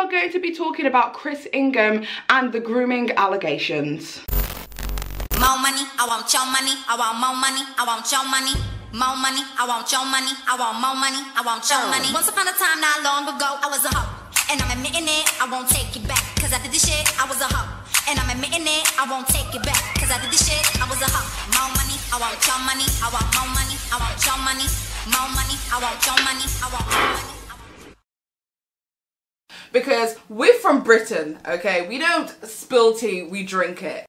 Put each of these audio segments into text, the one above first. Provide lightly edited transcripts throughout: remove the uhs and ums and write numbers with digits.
are going to be talking about Chris Ingham and the grooming allegations. More money, I want your money. I want more money, I want your money. More money, I want your money. I want more money, I want your money. Once upon a time, not long ago, I was a hoe. And I'm admitting it, I won't take it back. Cause after this shit, I was a hoe. And I'm admitting it, I won't take it back. Cause after this shit, I was a hoe. More money, I want your money. I want more money, I want your money. More money, I want your money. I want more money. Because we're from Britain, okay? We don't spill tea, we drink it.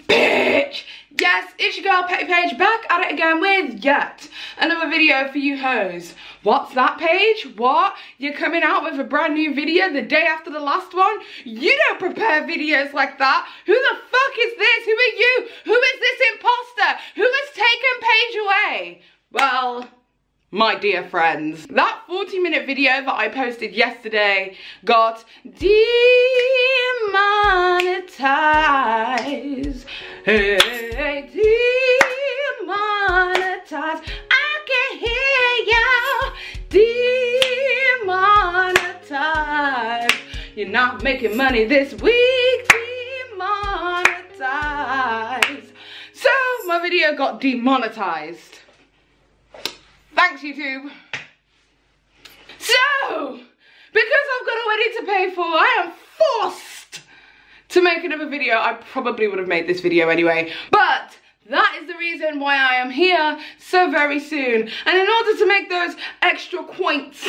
Bitch! Yes, it's your girl Petty Paige back at it again with yet another video for you hoes. What's that, Paige? What? You're coming out with a brand new video the day after the last one? You don't prepare videos like that. Who the fuck is this? Who are you? Who is this imposter? Who has taken Paige away? Well, my dear friends, that 40-minute video that I posted yesterday got demonetized. Hey, demonetized. I can hear you. Demonetized. You're not making money this week. Demonetized. So my video got demonetized. Thanks, YouTube. So, because I've got a wedding to pay for, I am forced to make another video. I probably would have made this video anyway, but that is the reason why I am here so very soon. And in order to make those extra points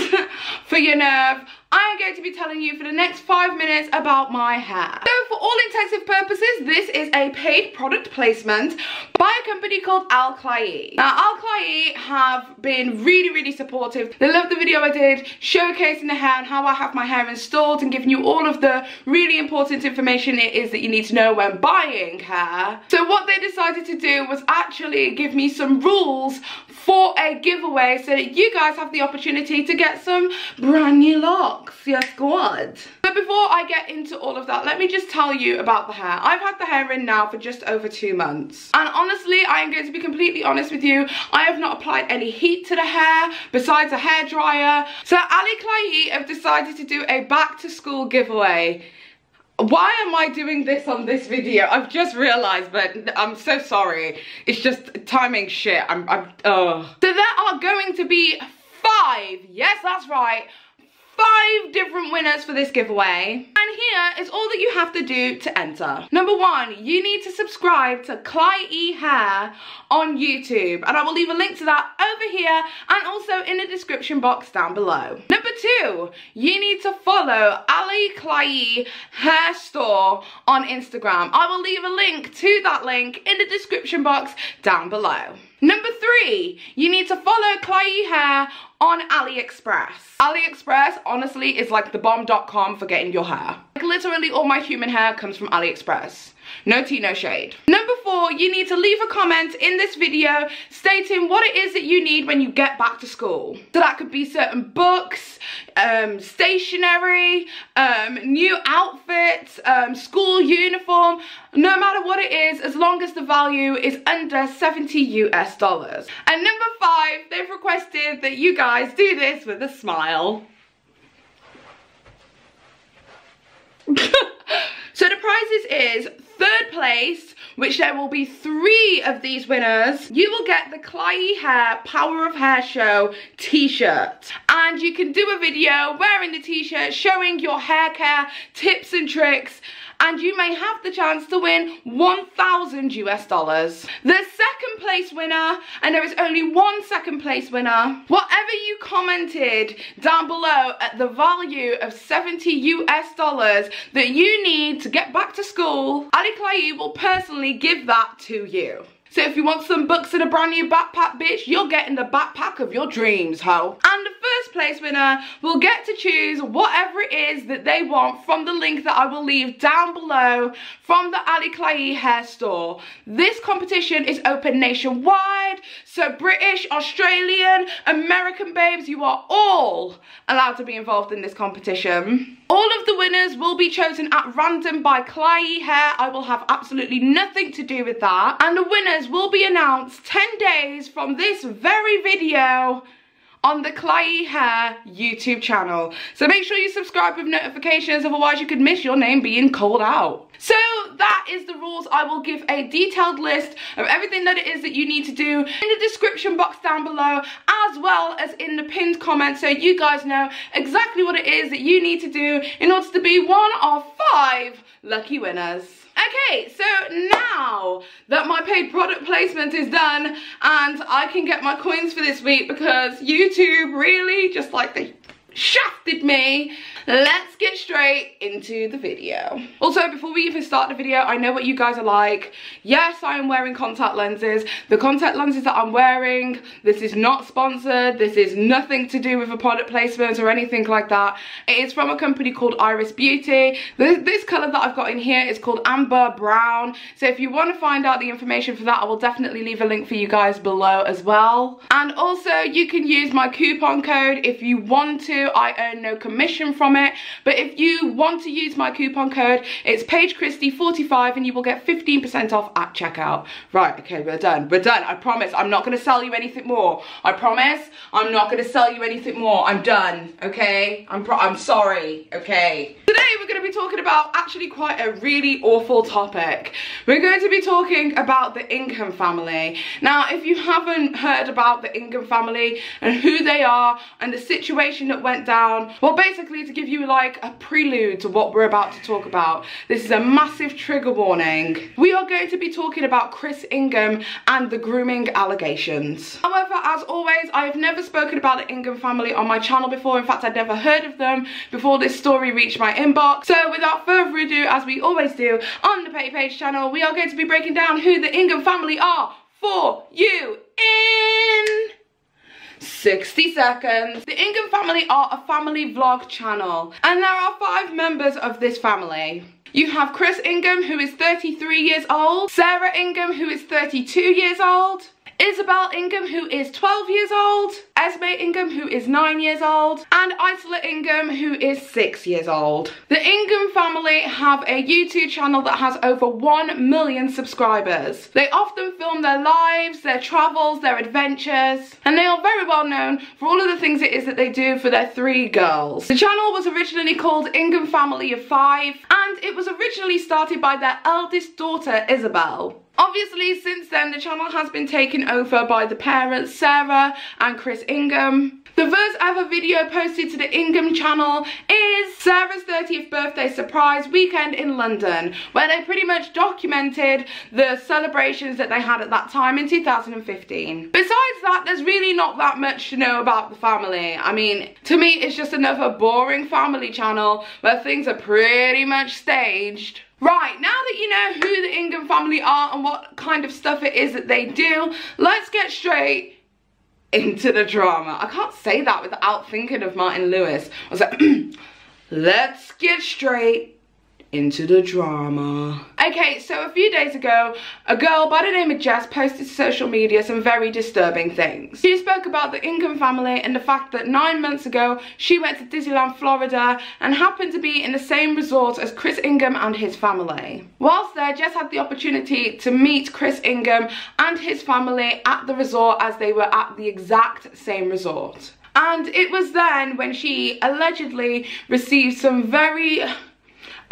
for your nerve, I am going to be telling you for the next 5 minutes about my hair. So for all intensive purposes, this is a paid product placement by a company called Al-Klayee. Now, Al-Klayee have been really supportive. They loved the video I did showcasing the hair and how I have my hair installed and giving you all of the really important information it is that you need to know when buying hair. So what they decided to do was actually give me some rules for a giveaway so that you guys have the opportunity to get some brand new locks. Yes, good. But before I get into all of that, let me just tell you about the hair. I've had the hair in now for just over 2 months. And honestly, I am going to be completely honest with you. I have not applied any heat to the hair besides a hairdryer. So Al-Klayee have decided to do a back to school giveaway. Why am I doing this on this video? I've just realised, but I'm so sorry. It's just timing shit. So there are going to be 5, yes, that's right, 5 different winners for this giveaway. And here is all that you have to do to enter. Number 1, you need to subscribe to Klayee Hair on YouTube. And I will leave a link to that over here and also in the description box down below. Number 2, you need to follow Al-Klayee Hair Store on Instagram. I will leave a link to that link in the description box down below. Number 3, you need to follow Klayee Hair on AliExpress. AliExpress, honestly, is like the bomb.com for getting your hair. Like literally all my human hair comes from AliExpress. No tea, no shade. Number 4, you need to leave a comment in this video stating what it is that you need when you get back to school. So that could be certain books, stationery, new outfits, school uniform, no matter what it is, as long as the value is under $70 US. And number 5, they've requested that you guys do this with a smile. So the prizes is 3rd place, which there will be 3 of these winners. You will get the Klayee Hair Power of Hair Show t-shirt. And you can do a video wearing the t-shirt showing your hair care tips and tricks. And you may have the chance to win $1,000 US. The 2nd place winner, and there is only 1 2nd place winner, whatever you commented down below at the value of $70 US that you need to get back to school, Al-Klayee will personally give that to you. So if you want some books and a brand new backpack, bitch, you're getting the backpack of your dreams, ho. And the 1st place winner will get to choose whatever it is that they want from the link that I will leave down below from the Al-Klayee Hair Store. This competition is open nationwide, so British, Australian, American babes, you are all allowed to be involved in this competition. All of the winners will be chosen at random by Klayee Hair. I will have absolutely nothing to do with that. And the winners will be announced 10 days from this very video on the Clay Hair YouTube channel. So make sure you subscribe with notifications, otherwise you could miss your name being called out. So that is the rules. I will give a detailed list of everything that it is that you need to do in the description box down below, as well as in the pinned comment, so you guys know exactly what it is that you need to do in order to be one of 5 lucky winners. Okay, so now that my paid product placement is done and I can get my coins for this week because YouTube really just like they shafted me, let's get straight into the video. Also, before we even start the video, I know what you guys are like. Yes, I am wearing contact lenses. The contact lenses that I'm wearing, this is not sponsored. This is nothing to do with a product placement or anything like that. It is from a company called Iris Beauty. This color that I've got in here is called Amber Brown. So if you want to find out the information for that, I will definitely leave a link for you guys below as well. And also, you can use my coupon code if you want to. I earn no commission from it, but if you want to use my coupon code, it's PaigeChristie45 and you will get 15% off at checkout. Right, okay, we're done. I promise I'm not going to sell you anything more. I promise I'm not going to sell you anything more. I'm done, okay? I'm sorry, okay? Today we're going to be talking about actually quite a really awful topic. We're going to be talking about the Ingham family. Now, if you haven't heard about the Ingham family and who they are and the situation that went down, well, basically to give you like a prelude to what we're about to talk about, this is a massive trigger warning. We are going to be talking about Chris Ingham and the grooming allegations. However, as always, I have never spoken about the Ingham family on my channel before. In fact, I'd never heard of them before this story reached my inbox. So without further ado, as we always do on the Petty Paige channel, we are going to be breaking down who the Ingham family are for you in 60 seconds. The Ingham family are a family vlog channel, and there are 5 members of this family. You have Chris Ingham, who is 33 years old, Sarah Ingham, who is 32 years old, Isabel Ingham, who is 12 years old, Esme Ingham, who is 9 years old, and Isola Ingham, who is 6 years old. The Ingham family have a YouTube channel that has over 1 million subscribers. They often film their lives, their travels, their adventures, and they are very well known for all of the things it is that they do for their 3 girls. The channel was originally called Ingham Family of 5, and it was originally started by their eldest daughter, Isabel. Obviously, since then, the channel has been taken over by the parents, Sarah and Chris Ingham. The first ever video posted to the Ingham channel is Sarah's 30th birthday surprise weekend in London, where they pretty much documented the celebrations that they had at that time in 2015. Besides that, there's really not that much to know about the family. I mean, to me, it's just another boring family channel where things are pretty much staged. Right, now that you know who the Ingham family are and what kind of stuff it is that they do, let's get straight into the drama. I can't say that without thinking of Martin Lewis. I was like, let's get straight into the drama. Okay, so a few days ago, a girl by the name of Jess posted to social media some very disturbing things. She spoke about the Ingham family and the fact that 9 months ago, she went to Disneyland, Florida, and happened to be in the same resort as Chris Ingham and his family. Whilst there, Jess had the opportunity to meet Chris Ingham and his family at the resort, as they were at the exact same resort. And it was then when she allegedly received some very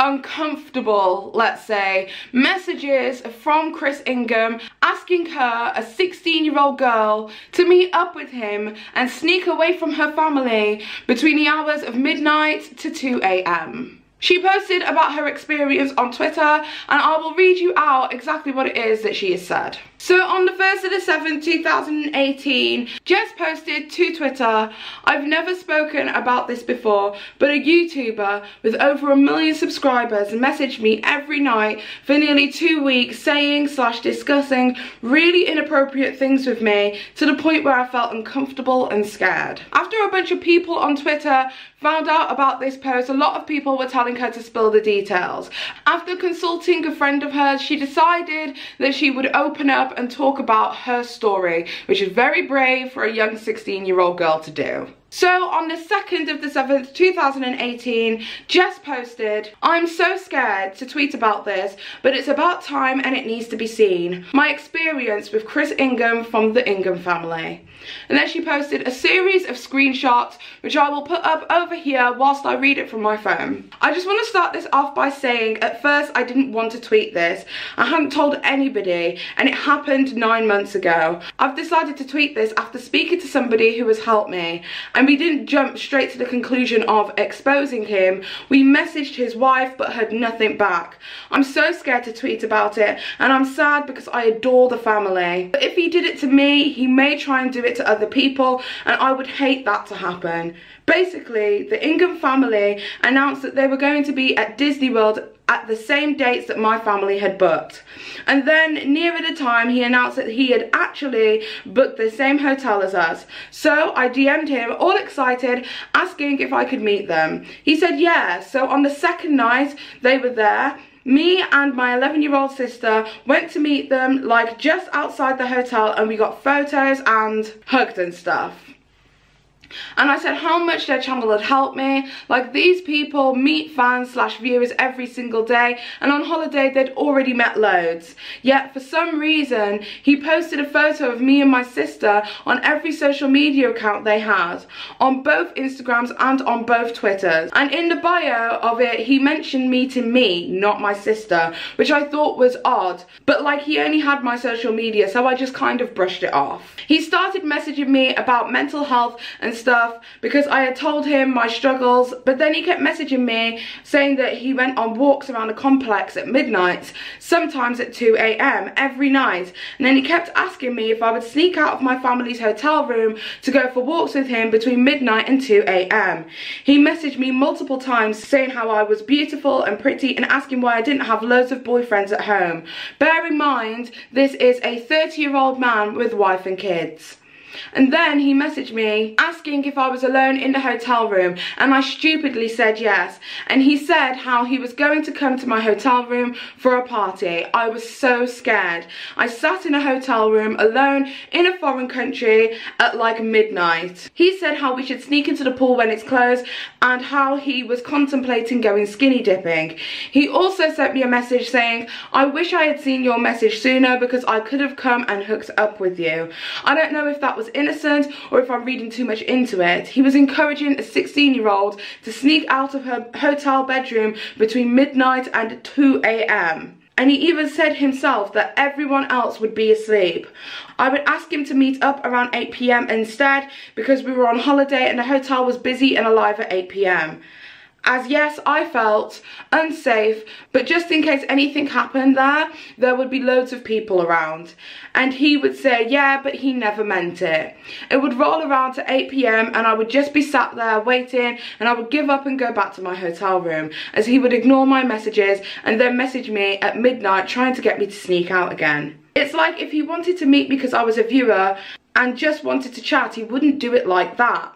uncomfortable, let's say, messages from Chris Ingham asking her, a 16-year-old girl, to meet up with him and sneak away from her family between the hours of midnight to 2 AM. She posted about her experience on Twitter, and I will read you out exactly what it is that she has said. So on the 1st of the 7th, 2018, Jess posted to Twitter, "I've never spoken about this before, but a YouTuber with over 1 million subscribers messaged me every night for nearly 2 weeks saying/discussing really inappropriate things with me to the point where I felt uncomfortable and scared." After a bunch of people on Twitter found out about this post, a lot of people were telling her to spill the details. After consulting a friend of hers, she decided that she would open up and talk about her story, which is very brave for a young 16-year-old girl to do. So on the 2nd of the 7th, 2018, Jess posted, "I'm so scared to tweet about this, but it's about time and it needs to be seen. My experience with Chris Ingham from the Ingham family." And then she posted a series of screenshots, which I will put up over here whilst I read it from my phone. I just want to start this off by saying, at first I didn't want to tweet this. I hadn't told anybody, and it happened 9 months ago. I've decided to tweet this after speaking to somebody who has helped me, and we didn't jump straight to the conclusion of exposing him. We messaged his wife but heard nothing back. I'm so scared to tweet about it, and I'm sad because I adore the family. But if he did it to me, he may try and do it to other people, and I would hate that to happen. Basically, the Ingham family announced that they were going to be at Disney World at the same dates that my family had booked. And then nearer the time, he announced that he had actually booked the same hotel as us. So I DM'd him all excited, asking if I could meet them. He said yeah. So on the second night they were there. Me and my 11-year-old sister went to meet them, like just outside the hotel, and we got photos and hugged and stuff. And I said how much their channel had helped me. Like, these people meet fans / viewers every single day, and on holiday they'd already met loads. Yet for some reason he posted a photo of me and my sister on every social media account they had, on both Instagrams and on both Twitters. And in the bio of it he mentioned meeting me, not my sister, which I thought was odd, but like, he only had my social media, so I just kind of brushed it off. He started messaging me about mental health and stuff because I had told him my struggles, but then he kept messaging me saying that he went on walks around the complex at midnight, sometimes at 2 AM every night, and then he kept asking me if I would sneak out of my family's hotel room to go for walks with him between midnight and 2 AM. He messaged me multiple times saying how I was beautiful and pretty and asking why I didn't have loads of boyfriends at home. Bear in mind, this is a 30-year-old man with wife and kids. And then he messaged me asking if I was alone in the hotel room, and I stupidly said yes. And he said how he was going to come to my hotel room for a party. I was so scared. I sat in a hotel room alone in a foreign country at like midnight. He said how we should sneak into the pool when it's closed, and how he was contemplating going skinny dipping. He also sent me a message saying, "I wish I had seen your message sooner because I could have come and hooked up with you." I don't know if that was innocent or if I'm reading too much into it. He was encouraging a 16-year-old to sneak out of her hotel bedroom between midnight and 2 AM. And he even said himself that everyone else would be asleep. I would ask him to meet up around 8 PM instead because we were on holiday and the hotel was busy and alive at 8 PM. As yes, I felt unsafe, but just in case anything happened there would be loads of people around. And he would say, yeah, but he never meant it. It would roll around to 8 PM and I would just be sat there waiting, and I would give up and go back to my hotel room, as he would ignore my messages and then message me at midnight trying to get me to sneak out again. It's like if he wanted to meet me because I was a viewer and just wanted to chat, he wouldn't do it like that.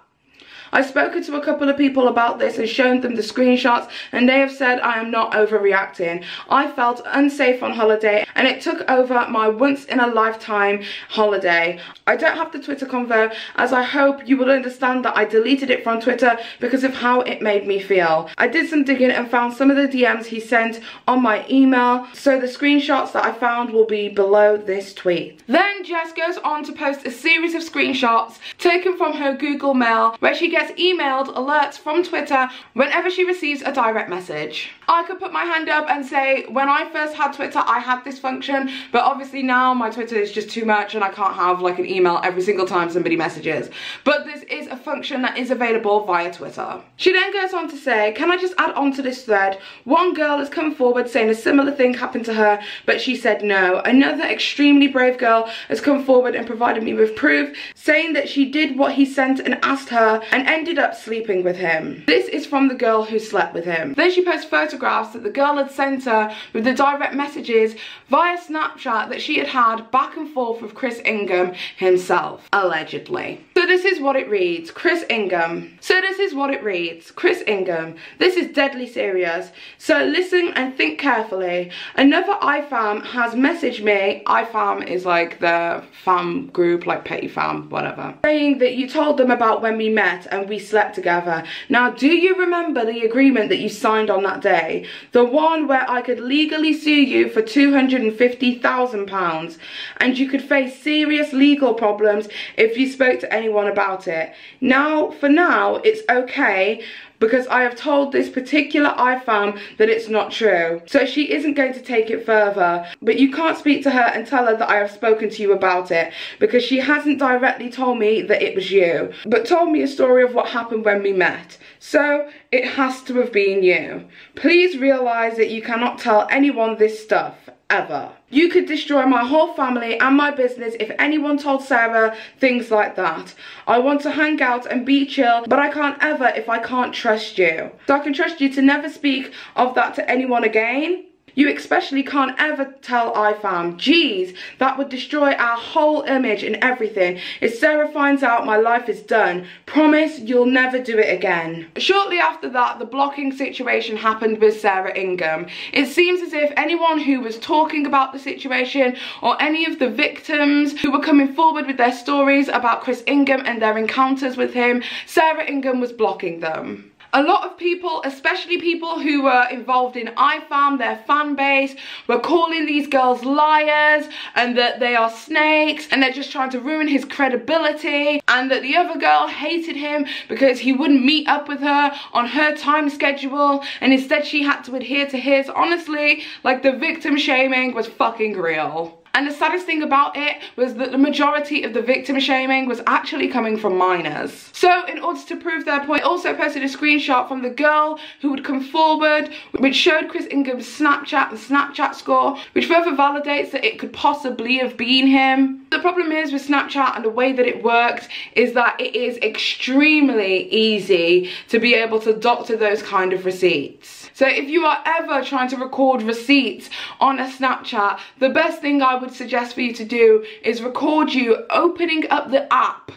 I've spoken to a couple of people about this and shown them the screenshots, and they have said I am not overreacting. I felt unsafe on holiday and it took over my once-in-a-lifetime holiday. I don't have the Twitter convo, as I hope you will understand that I deleted it from Twitter because of how it made me feel. I did some digging and found some of the DMs he sent on my email, so the screenshots that I found will be below this tweet. Then Jess goes on to post a series of screenshots taken from her Google Mail, where she gets emailed alerts from Twitter whenever she receives a direct message. I could put my hand up and say when I first had Twitter I had this function, but obviously now my Twitter is just too much and I can't have like an email every single time somebody messages. But this is a function that is available via Twitter. She then goes on to say, can I just add on to this thread? One girl has come forward saying a similar thing happened to her, but she said no. Another extremely brave girl has come forward and provided me with proof, saying that she did what he sent and asked her and ended up sleeping with him. This is from the girl who slept with him. Then she posts photographs that the girl had sent her with the direct messages via Snapchat that she had had back and forth with Chris Ingham himself, allegedly. So this is what it reads. Chris Ingham. So this is what it reads. Chris Ingham. This is deadly serious. So listen and think carefully. Another iFam has messaged me. iFam is like the fam group, like petty fam, whatever. Saying that you told them about when we met and we slept together. Now, do you remember the agreement that you signed on that day? The one where I could legally sue you for £250,000 and you could face serious legal problems if you spoke to anyone about it. Now, for now, it's okay, because I have told this particular IFAM that it's not true. So she isn't going to take it further. But you can't speak to her and tell her that I have spoken to you about it, because she hasn't directly told me that it was you, but told me a story of what happened when we met. So it has to have been you. Please realise that you cannot tell anyone this stuff, ever. You could destroy my whole family and my business if anyone told Sarah things like that. I want to hang out and be chill, but I can't ever if I can't trust you. So I can trust you to never speak of that to anyone again? You especially can't ever tell IFAM. Jeez, that would destroy our whole image and everything. If Sarah finds out, my life is done. Promise you'll never do it again. Shortly after that, the blocking situation happened with Sarah Ingham. It seems as if anyone who was talking about the situation, or any of the victims who were coming forward with their stories about Chris Ingham and their encounters with him, Sarah Ingham was blocking them. A lot of people, especially people who were involved in IFAM, their fan base, were calling these girls liars and that they are snakes and they're just trying to ruin his credibility, and that the other girl hated him because he wouldn't meet up with her on her time schedule and instead she had to adhere to his. Honestly, like, the victim shaming was fucking real. And the saddest thing about it was that the majority of the victim shaming was actually coming from minors. So in order to prove their point, they also posted a screenshot from the girl who would come forward, which showed Chris Ingham's Snapchat and Snapchat score, which further validates that it could possibly have been him. The problem is with Snapchat and the way that it works is that it is extremely easy to be able to doctor those kind of receipts. So if you are ever trying to record receipts on a Snapchat, the best thing I would suggest for you to do is record you opening up the app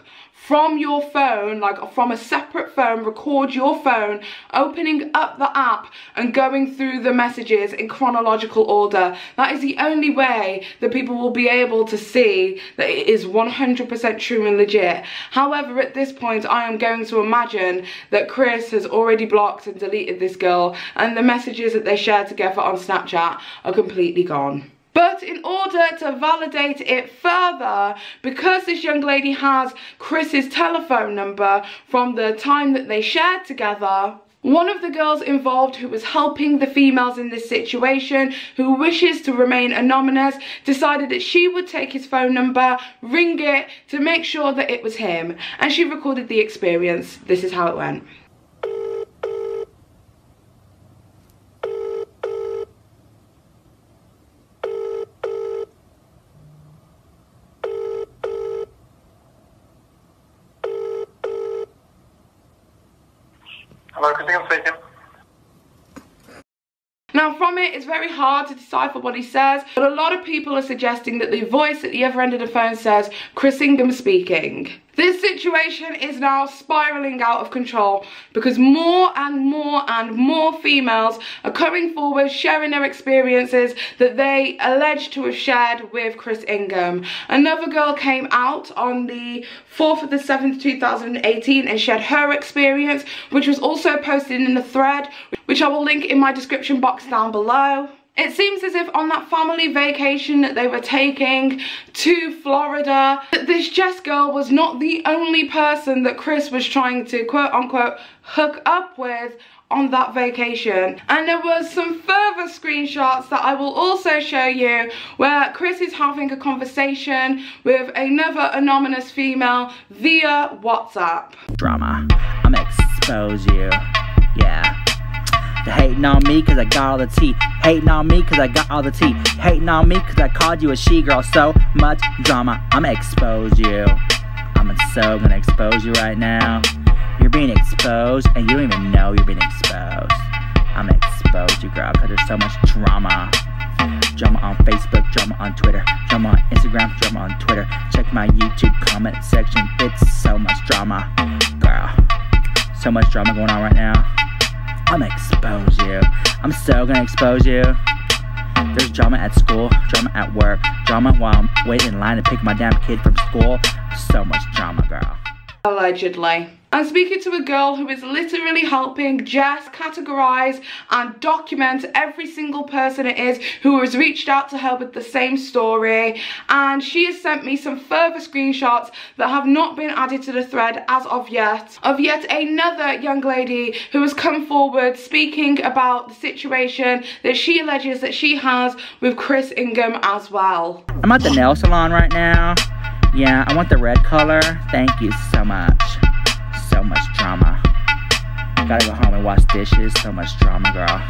from your phone, like from a separate phone. Record your phone opening up the app and going through the messages in chronological order. That is the only way that people will be able to see that it is 100% true and legit. However, at this point, I am going to imagine that Chris has already blocked and deleted this girl, and the messages that they share together on Snapchat are completely gone. But in order to validate it further, because this young lady has Chris's telephone number from the time that they shared together, one of the girls involved who was helping the females in this situation, who wishes to remain anonymous, decided that she would take his phone number, ring it to make sure that it was him. And she recorded the experience. This is how it went. Hello, Chris Ingham speaking. Now, from it, it's very hard to decipher what he says, but a lot of people are suggesting that the voice at the other end of the phone says, Chris Ingham speaking. This situation is now spiraling out of control because more and more and more females are coming forward sharing their experiences that they allege to have shared with Chris Ingham. Another girl came out on the 4th of the 7th, 2018 and shared her experience, which was also posted in the thread, which I will link in my description box down below. It seems as if on that family vacation that they were taking to Florida, that this Jess girl was not the only person that Chris was trying to quote unquote hook up with on that vacation. And there was some further screenshots that I will also show you where Chris is having a conversation with another anonymous female via WhatsApp. Drama, I'ma expose you, yeah. They're hating on me cause I got all the tea. Hating on me cause I got all the tea. Hating on me cause I called you a she-girl. So much drama, I'ma expose you. I'm so gonna expose you right now. You're being exposed and you don't even know you're being exposed. I'ma expose you, girl, cause there's so much drama. Drama on Facebook, drama on Twitter, drama on Instagram, drama on Twitter. Check my YouTube comment section, it's so much drama. Girl, so much drama going on right now. I'm gonna expose you. I'm so gonna expose you. There's drama at school, drama at work, drama while I'm waiting in line to pick my damn kid from school. So much drama, girl. Allegedly. I'm speaking to a girl who is literally helping Jess categorize and document every single person it is who has reached out to her with the same story, and she has sent me some further screenshots that have not been added to the thread as of yet another young lady who has come forward speaking about the situation that she alleges that she has with Chris Ingham as well. I'm at the nail salon right now. Yeah, I want the red color. Thank you so much. So much drama. Gotta go home and wash dishes. So much drama, girl.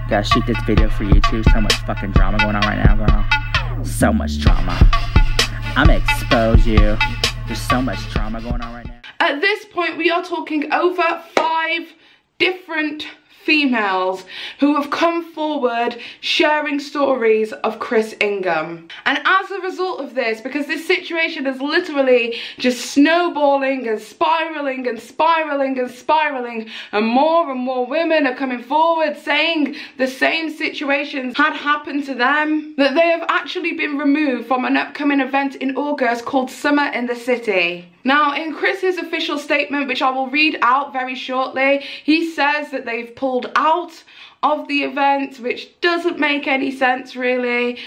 Gotta shoot this video for YouTube. So much fucking drama going on right now, girl. So much drama. I'm gonna expose you. There's so much drama going on right now. At this point, we are talking over 5 different females who have come forward sharing stories of Chris Ingham. And as a result of this, because this situation is literally just snowballing and spiraling and spiraling and spiraling, and more women are coming forward saying the same situations had happened to them, that they have actually been removed from an upcoming event in August called Summer in the City. Now, in Chris's official statement, which I will read out very shortly, he says that they've pulled out of the event, which doesn't make any sense really.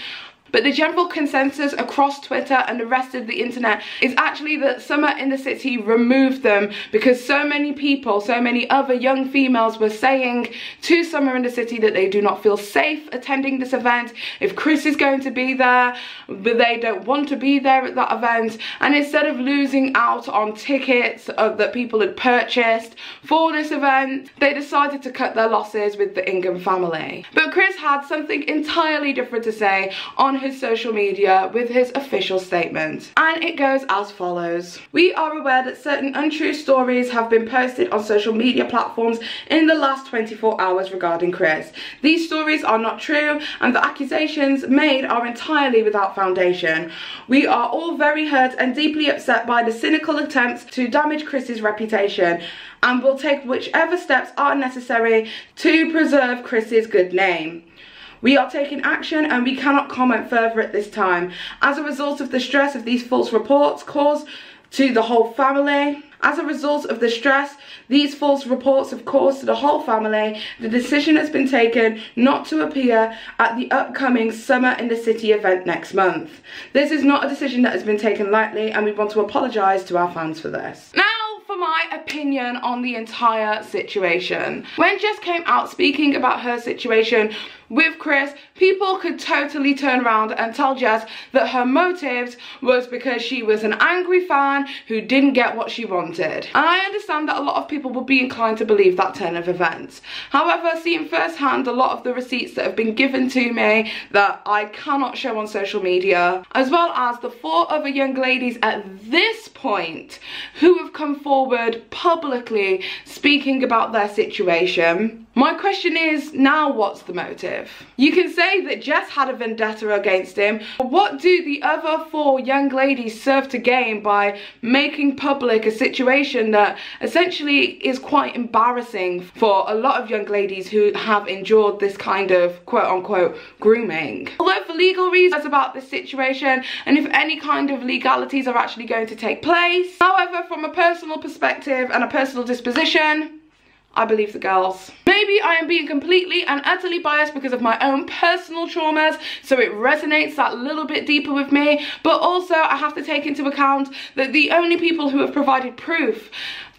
But the general consensus across Twitter and the rest of the internet is actually that Summer in the City removed them because so many people, so many other young females were saying to Summer in the City that they do not feel safe attending this event. If Chris is going to be there, but they don't want to be there at that event. And instead of losing out on tickets that people had purchased for this event, they decided to cut their losses with the Ingham family. But Chris had something entirely different to say on his social media with his official statement, and it goes as follows. We are aware that certain untrue stories have been posted on social media platforms in the last 24 hours regarding Chris. These stories are not true, and the accusations made are entirely without foundation. We are all very hurt and deeply upset by the cynical attempts to damage Chris's reputation, and will take whichever steps are necessary to preserve Chris's good name. We are taking action and we cannot comment further at this time. As a result of the stress of these false reports caused to the whole family, these false reports have caused to the whole family, the decision has been taken not to appear at the upcoming Summer in the City event next month. This is not a decision that has been taken lightly, and we want to apologise to our fans for this. Now, for my opinion on the entire situation. When Jess came out speaking about her situation with Chris, people could totally turn around and tell Jess that her motives was because she was an angry fan who didn't get what she wanted. And I understand that a lot of people would be inclined to believe that turn of events. However, seeing firsthand a lot of the receipts that have been given to me that I cannot show on social media, as well as the 4 other young ladies at this point who have come forward publicly speaking about their situation, my question is, now what's the motive? You can say that Jess had a vendetta against him, but what do the other 4 young ladies serve to gain by making public a situation that essentially is quite embarrassing for a lot of young ladies who have endured this kind of quote-unquote grooming? Although for legal reasons about this situation, and if any kind of legalities are actually going to take place, however, from a personal perspective and a personal disposition, I believe the girls. Maybe I am being completely and utterly biased because of my own personal traumas, so it resonates that little bit deeper with me, but also I have to take into account that the only people who have provided proof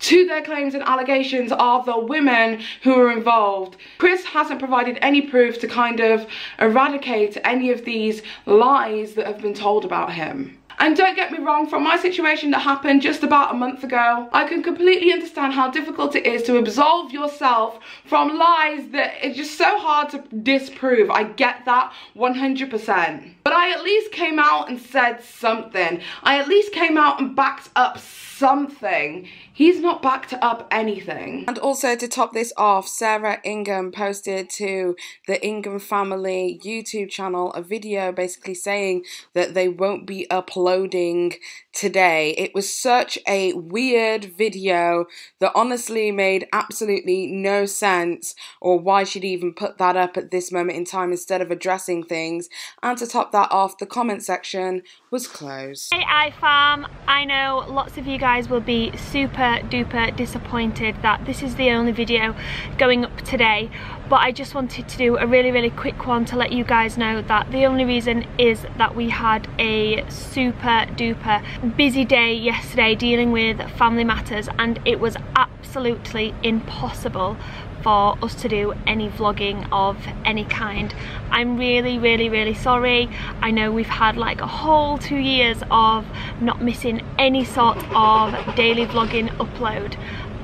to their claims and allegations are the women who are involved. Chris hasn't provided any proof to kind of eradicate any of these lies that have been told about him. And don't get me wrong, from my situation that happened just about a month ago, I can completely understand how difficult it is to absolve yourself from lies that it's just so hard to disprove. I get that 100%. But I at least came out and said something. I at least came out and backed up something. He's not backed up anything. And also, to top this off, Sarah Ingham posted to the Ingham family YouTube channel a video basically saying that they won't be uploading today. It was such a weird video that honestly made absolutely no sense, or why she'd even put that up at this moment in time instead of addressing things. And to top that off, the comment section was closed. Hey iFam, I know lots of you guys will be super duper disappointed that this is the only video going up today, but I just wanted to do a really quick one to let you guys know that the only reason is that we had a super duper busy day yesterday dealing with family matters, and it was absolutely impossible for us to do any vlogging of any kind. I'm really sorry. I know we've had like a whole 2 years of not missing any sort of daily vlogging upload,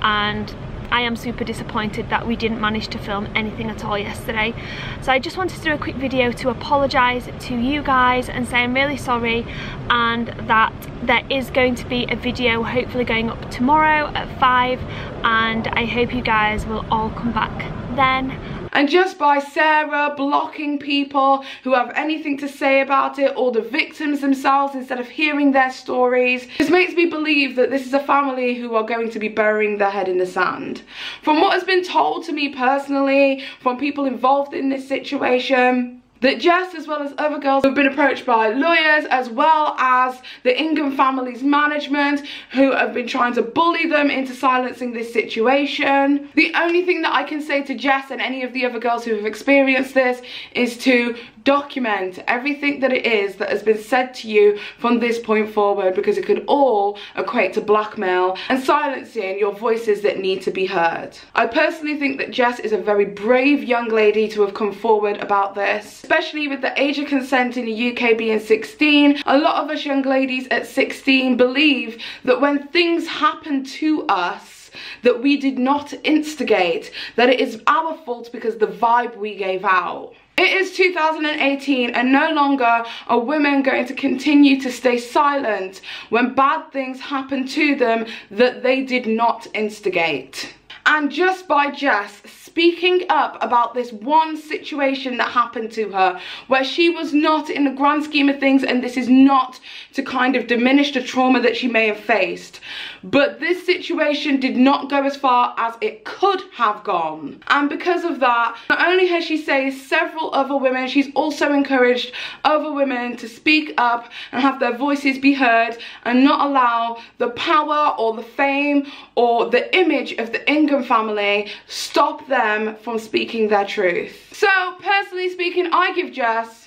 and I am super disappointed that we didn't manage to film anything at all yesterday. So I just wanted to do a quick video to apologise to you guys and say I'm really sorry, and that there is going to be a video hopefully going up tomorrow at 5, and I hope you guys will all come back then. And just by Sarah blocking people who have anything to say about it, or the victims themselves, instead of hearing their stories, this makes me believe that this is a family who are going to be burying their head in the sand. From what has been told to me personally, from people involved in this situation, that Jess, as well as other girls, have been approached by lawyers, as well as the Ingham family's management, who have been trying to bully them into silencing this situation. The only thing that I can say to Jess and any of the other girls who have experienced this is to document everything that it is that has been said to you from this point forward, because it could all equate to blackmail and silencing your voices that need to be heard. I personally think that Jess is a very brave young lady to have come forward about this, especially with the age of consent in the UK being 16. A lot of us young ladies at 16 believe that when things happen to us that we did not instigate, that it is our fault because the vibe we gave out. It is 2018, and no longer are women going to continue to stay silent when bad things happen to them that they did not instigate. And just by Jess speaking up about this one situation that happened to her, where she was not in the grand scheme of things, and this is not to kind of diminish the trauma that she may have faced, but this situation did not go as far as it could have gone. And because of that, not only has she saved several other women, she's also encouraged other women to speak up and have their voices be heard, and not allow the power or the fame or the image of the Ingham family stop them from speaking their truth. So personally speaking, I give Jess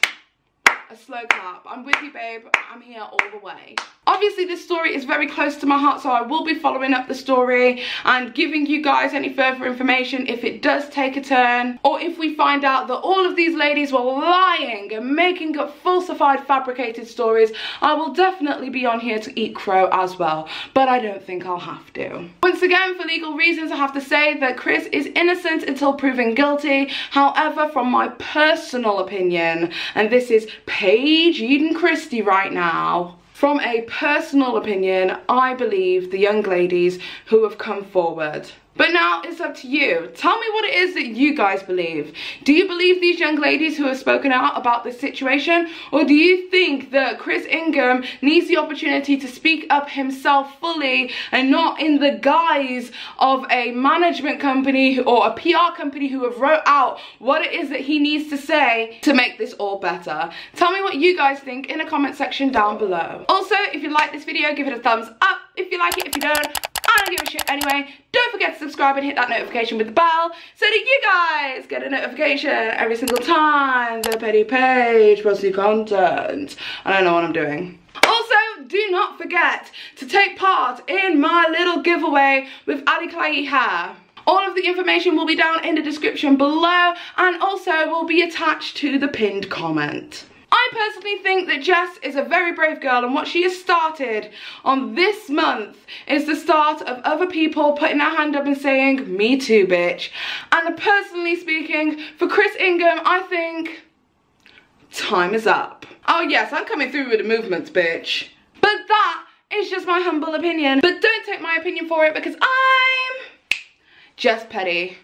a slow clap. I'm with you, babe. I'm here all the way. Obviously, this story is very close to my heart, so I will be following up the story and giving you guys any further information if it does take a turn, or if we find out that all of these ladies were lying and making up falsified, fabricated stories. I will definitely be on here to eat crow as well, but I don't think I'll have to. Once again, for legal reasons, I have to say that Chris is innocent until proven guilty. However, from my personal opinion, and this is Paige Eden Christie right now, from a personal opinion, I believe the young ladies who have come forward. But now it's up to you. Tell me what it is that you guys believe. Do you believe these young ladies who have spoken out about this situation? Or do you think that Chris Ingham needs the opportunity to speak up himself fully, and not in the guise of a management company or a PR company who have wrote out what it is that he needs to say to make this all better? Tell me what you guys think in the comment section down below. Also, if you like this video, give it a thumbs up. If you like it, if you don't, I don't give a shit anyway. Don't forget to subscribe and hit that notification with the bell so that you guys get a notification every single time the Petty Paige posts new content. I don't know what I'm doing. Also, do not forget to take part in my little giveaway with Ali Clay hair. All of the information will be down in the description below, and also will be attached to the pinned comment. I personally think that Jess is a very brave girl, and what she has started on this month is the start of other people putting their hand up and saying, me too, bitch. And personally speaking, for Chris Ingham, I think time is up. Oh yes, I'm coming through with the movements, bitch. But that is just my humble opinion. But don't take my opinion for it, because I'm Jess Petty.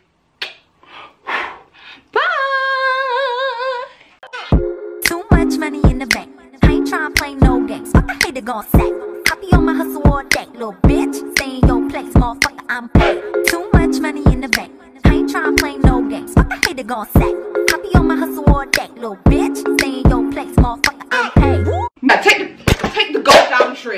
Too much money in the bank. I ain't tryna play no games. Fuck, I hate to go sack. I be on on my hustle all day, little bitch. Stay in your place, motherfucker, I'm paid. Too much money in the bank. I ain't tryna play no games. Fuck a hater gon' say. I be on my hustle all day, little bitch. Stay in your place, motherfucker, I'm paid. Now take the gold down tree.